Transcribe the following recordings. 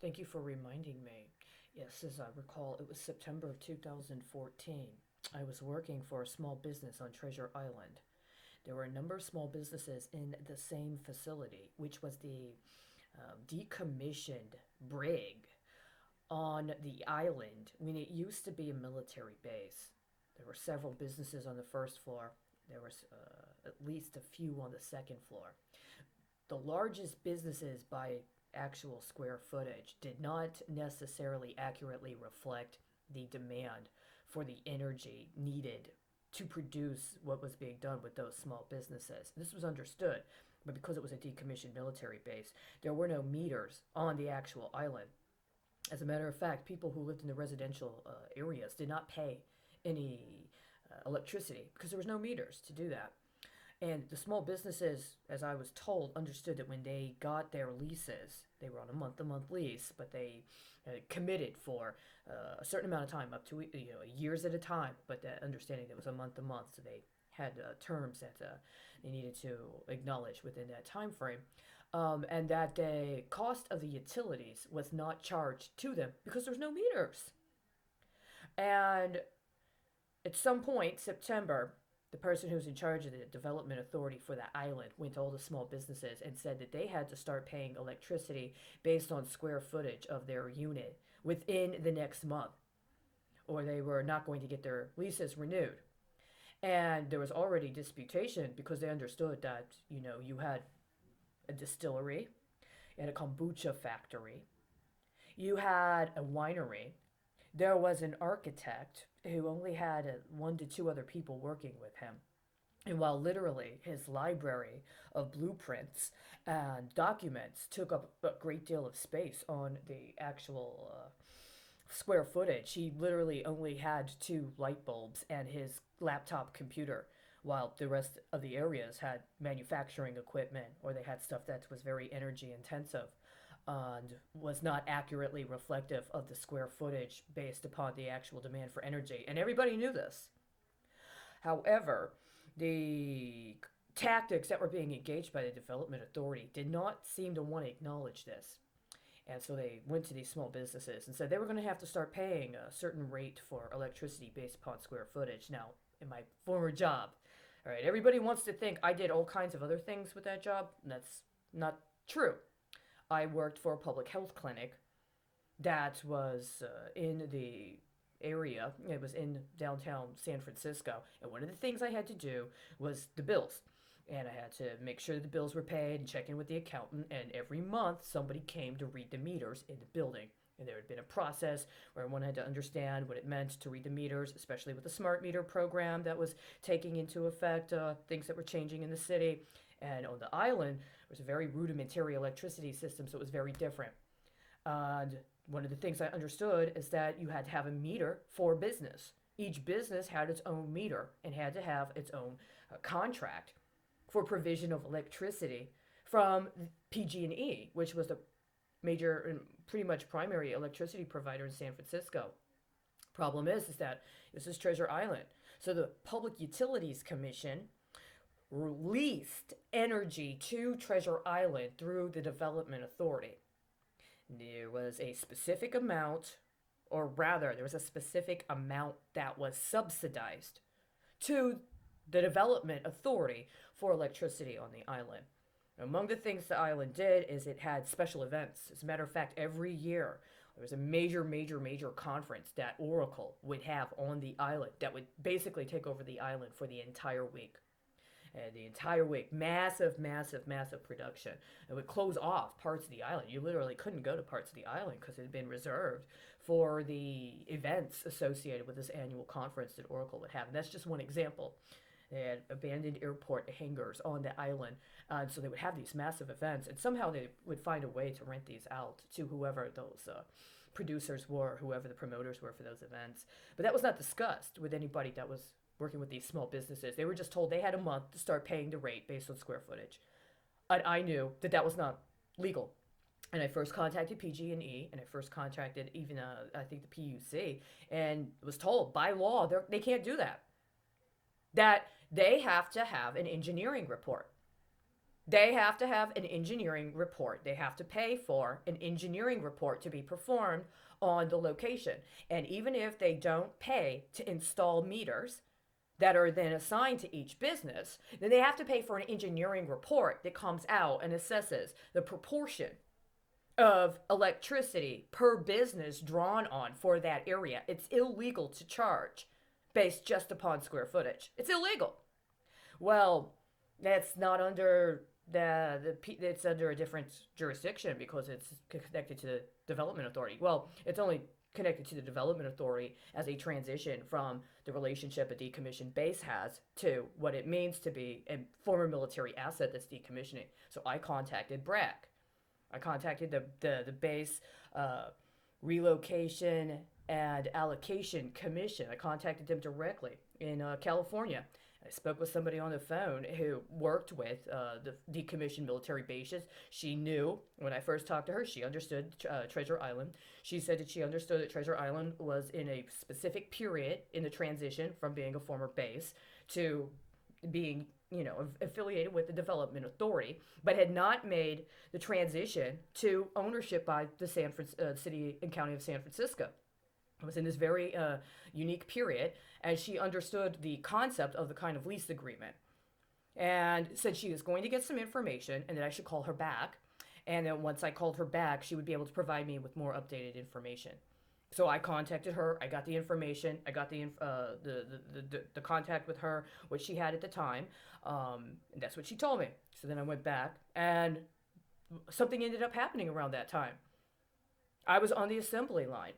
Thank you for reminding me. Yes, as I recall, it was September of 2014. I was working for a small business on Treasure Island. There were a number of small businesses in the same facility, which was the decommissioned brig on the island when it used to be a military base. There were several businesses on the first floor. There was at least a few on the second floor. The largest businesses by actual square footage did not necessarily accurately reflect the demand for the energy needed to produce what was being done with those small businesses. This was understood, but because it was a decommissioned military base, there were no meters on the actual island. As a matter of fact, people who lived in the residential areas did not pay any electricity because there was no meters to do that. And the small businesses, as I was told, understood that when they got their leases, they were on a month-to-month lease, but they committed for a certain amount of time, up to years at a time. But that understanding that it was a month-to-month, so they had terms that they needed to acknowledge within that time frame, and that the cost of the utilities was not charged to them because there's no meters. And at some point, September, the person who's in charge of the development authority for that island went to all the small businesses and said that they had to start paying electricity based on square footage of their unit within the next month, or they were not going to get their leases renewed. And there was already disputation because they understood that, you had a distillery, you had a kombucha factory, you had a winery, there was an architect who only had one to two other people working with him. And while literally his library of blueprints and documents took up a great deal of space on the actual square footage, he literally only had two light bulbs and his laptop computer, while the rest of the areas had manufacturing equipment or they had stuff that was very energy intensive and was not accurately reflective of the square footage based upon the actual demand for energy. And everybody knew this. However, the tactics that were being engaged by the development authority did not seem to want to acknowledge this. And so they went to these small businesses and said they were going to have to start paying a certain rate for electricity based upon square footage. Now, in my former job, all right, everybody wants to think I did all kinds of other things with that job. And that's not true. I worked for a public health clinic that was in the area. It was in downtown San Francisco. And one of the things I had to do was the bills. And I had to make sure that the bills were paid and check in with the accountant. And every month, somebody came to read the meters in the building. And there had been a process where everyone had to understand what it meant to read the meters, especially with the smart meter program that was taking into effect things that were changing in the city. And on the island, it was a very rudimentary electricity system, so it was very different. And one of the things I understood is that you had to have a meter for business. Each business had its own meter and had to have its own contract for provision of electricity from PG&E, which was the major and pretty much primary electricity provider in San Francisco. Problem is that this is Treasure Island. So the Public Utilities Commission released energy to Treasure Island through the Development Authority. There was a specific amount, or rather, there was a specific amount that was subsidized to the Development Authority for electricity on the island. Among the things the island did is it had special events. As a matter of fact, every year there was a major conference that Oracle would have on the island that would basically take over the island for the entire week. And the entire week, massive production. It would close off parts of the island. You literally couldn't go to parts of the island because it had been reserved for the events associated with this annual conference that Oracle would have. And that's just one example. They had abandoned airport hangars on the island. And so they would have these massive events. And somehow they would find a way to rent these out to whoever those producers were, whoever the promoters were for those events. But that was not discussed with anybody that was working with these small businesses. They were just told they had a month to start paying the rate based on square footage. And I knew that that was not legal. And I first contacted PG&E, and I first contacted even, I think, the PUC, and was told by law they can't do that. That they have to have an engineering report They have to have an engineering report. They have to pay for an engineering report to be performed on the location. And even if they don't pay to install meters that are then assigned to each business, then they have to pay for an engineering report that comes out and assesses the proportion of electricity per business drawn on for that area. It's illegal to charge based just upon square footage. It's illegal. Well, that's not under it's under a different jurisdiction because it's connected to the development authority. Well, it's only connected to the development authority as a transition from the relationship a decommissioned base has to what it means to be a former military asset that's decommissioning. So I contacted BRAC. I contacted the base relocation and allocation commission. I contacted them directly in California. I spoke with somebody on the phone who worked with the decommissioned military bases. She knew, when I first talked to her, she understood Treasure Island. She said that she understood that Treasure Island was in a specific period in the transition from being a former base to being, affiliated with the development authority, but had not made the transition to ownership by the city and county of San Francisco. It was in this very unique period, and she understood the concept of the kind of lease agreement, and said she was going to get some information and that I should call her back, and then once I called her back, she would be able to provide me with more updated information. So I contacted her. I got the information. I got the contact with her, what she had at the time, and that's what she told me. So then I went back, and something ended up happening around that time. I was on the assembly line.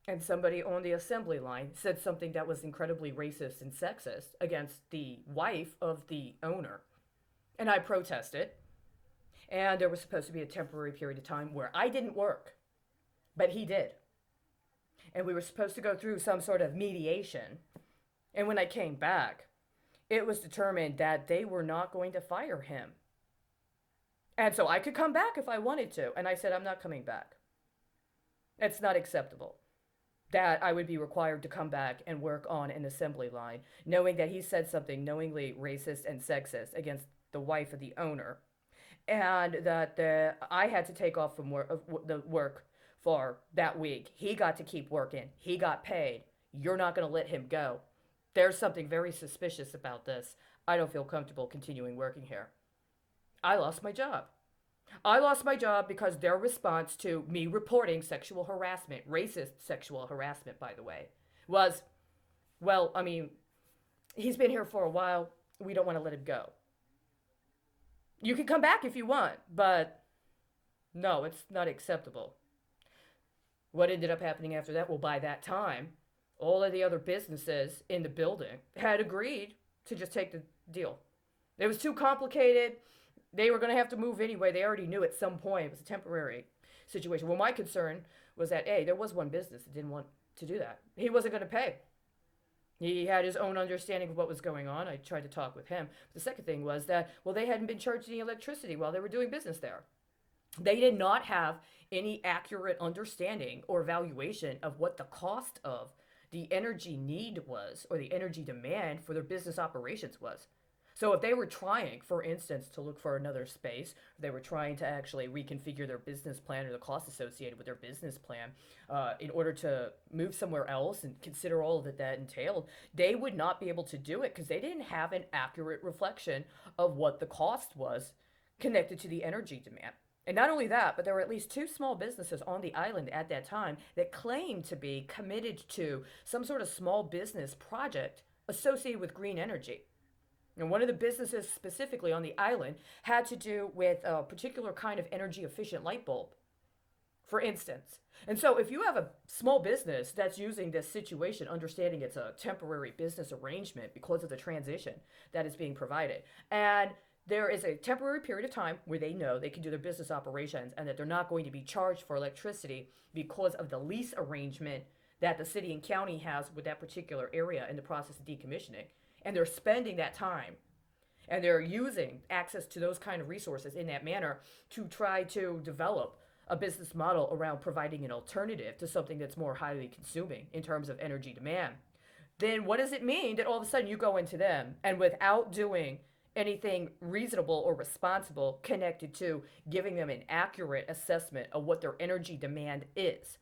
And somebody on the assembly line said something that was incredibly racist and sexist against the wife of the owner. And I protested. And there was supposed to be a temporary period of time where I didn't work, but he did. And we were supposed to go through some sort of mediation. And when I came back, it was determined that they were not going to fire him. And so I could come back if I wanted to. And I said, I'm not coming back. It's not acceptable that I would be required to come back and work on an assembly line, knowing that he said something knowingly racist and sexist against the wife of the owner, and that I had to take off from the work for that week. He got to keep working. He got paid. You're not going to let him go. There's something very suspicious about this. I don't feel comfortable continuing working here. I lost my job. I lost my job because their response to me reporting sexual harassment, racist sexual harassment, by the way, was, well, he's been here for a while. We don't want to let him go. You can come back if you want, but no, it's not acceptable. What ended up happening after that? Well, by that time, all of the other businesses in the building had agreed to just take the deal. It was too complicated. They were going to have to move anyway. They already knew at some point it was a temporary situation. Well, my concern was that, there was one business that didn't want to do that. He wasn't going to pay. He had his own understanding of what was going on. I tried to talk with him. The second thing was that, they hadn't been charged any electricity while they were doing business there. They did not have any accurate understanding or valuation of what the cost of the energy need was or the energy demand for their business operations was. So if they were trying, for instance, to look for another space, if they were trying to actually reconfigure their business plan or the costs associated with their business plan in order to move somewhere else and consider all that entailed, they would not be able to do it because they didn't have an accurate reflection of what the cost was connected to the energy demand. And not only that, but there were at least 2 small businesses on the island at that time that claimed to be committed to some sort of small business project associated with green energy. And one of the businesses specifically on the island had to do with a particular kind of energy efficient light bulb, for instance. And so if you have a small business that's using this situation, understanding it's a temporary business arrangement because of the transition that is being provided, and there is a temporary period of time where they know they can do their business operations and that they're not going to be charged for electricity because of the lease arrangement that the city and county has with that particular area in the process of decommissioning, and they're spending that time and they're using access to those kind of resources in that manner to try to develop a business model around providing an alternative to something that's more highly consuming in terms of energy demand, then what does it mean that all of a sudden you go into them and without doing anything reasonable or responsible connected to giving them an accurate assessment of what their energy demand is.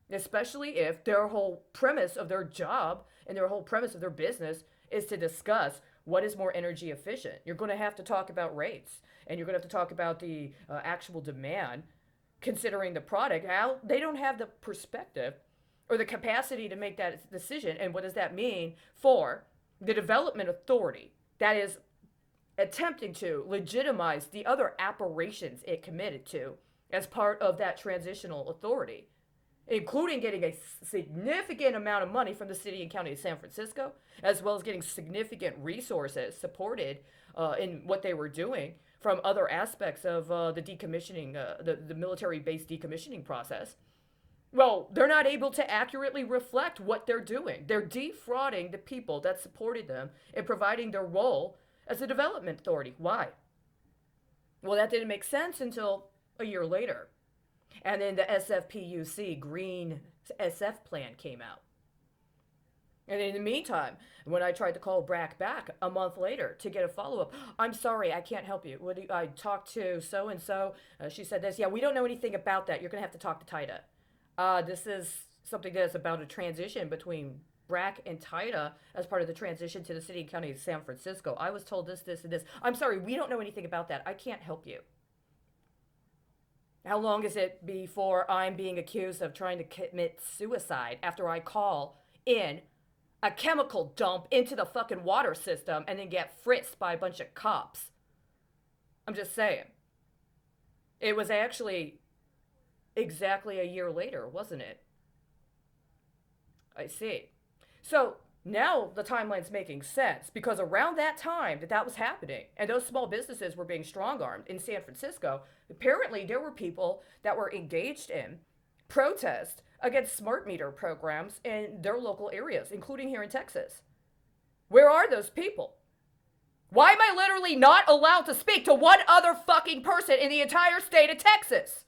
Especially if their whole premise of their job and their whole premise of their business is to discuss what is more energy efficient. You're going to have to talk about rates, and you're going to have to talk about the actual demand, considering the product. How they don't have the perspective or the capacity to make that decision. And what does that mean for the development authority that is attempting to legitimize the other aberrations it committed to as part of that transitional authority, including getting a significant amount of money from the city and county of San Francisco, as well as getting significant resources supported in what they were doing from other aspects of the decommissioning, the military-based decommissioning process. Well, they're not able to accurately reflect what they're doing. They're defrauding the people that supported them in providing their role as a development authority. Why? Well, that didn't make sense until a year later. And then the SFPUC Green SF plan came out. And in the meantime, when I tried to call BRAC back a month later to get a follow-up, I'm sorry, I can't help you. I talked to so-and-so. She said this. Yeah, we don't know anything about that. You're going to have to talk to TIDA. This is something that's about a transition between BRAC and TIDA as part of the transition to the city and county of San Francisco. I was told this, and this. I'm sorry, we don't know anything about that. I can't help you. How long is it before I'm being accused of trying to commit suicide after I call in a chemical dump into the fucking water system and then get frisked by a bunch of cops? I'm just saying. It was actually exactly a year later, wasn't it? I see. So now the timeline's making sense, because around that time that was happening and those small businesses were being strong-armed in San Francisco, apparently there were people that were engaged in protest against smart meter programs in their local areas, including here in Texas. Where are those people? Why am I literally not allowed to speak to one other fucking person in the entire state of Texas?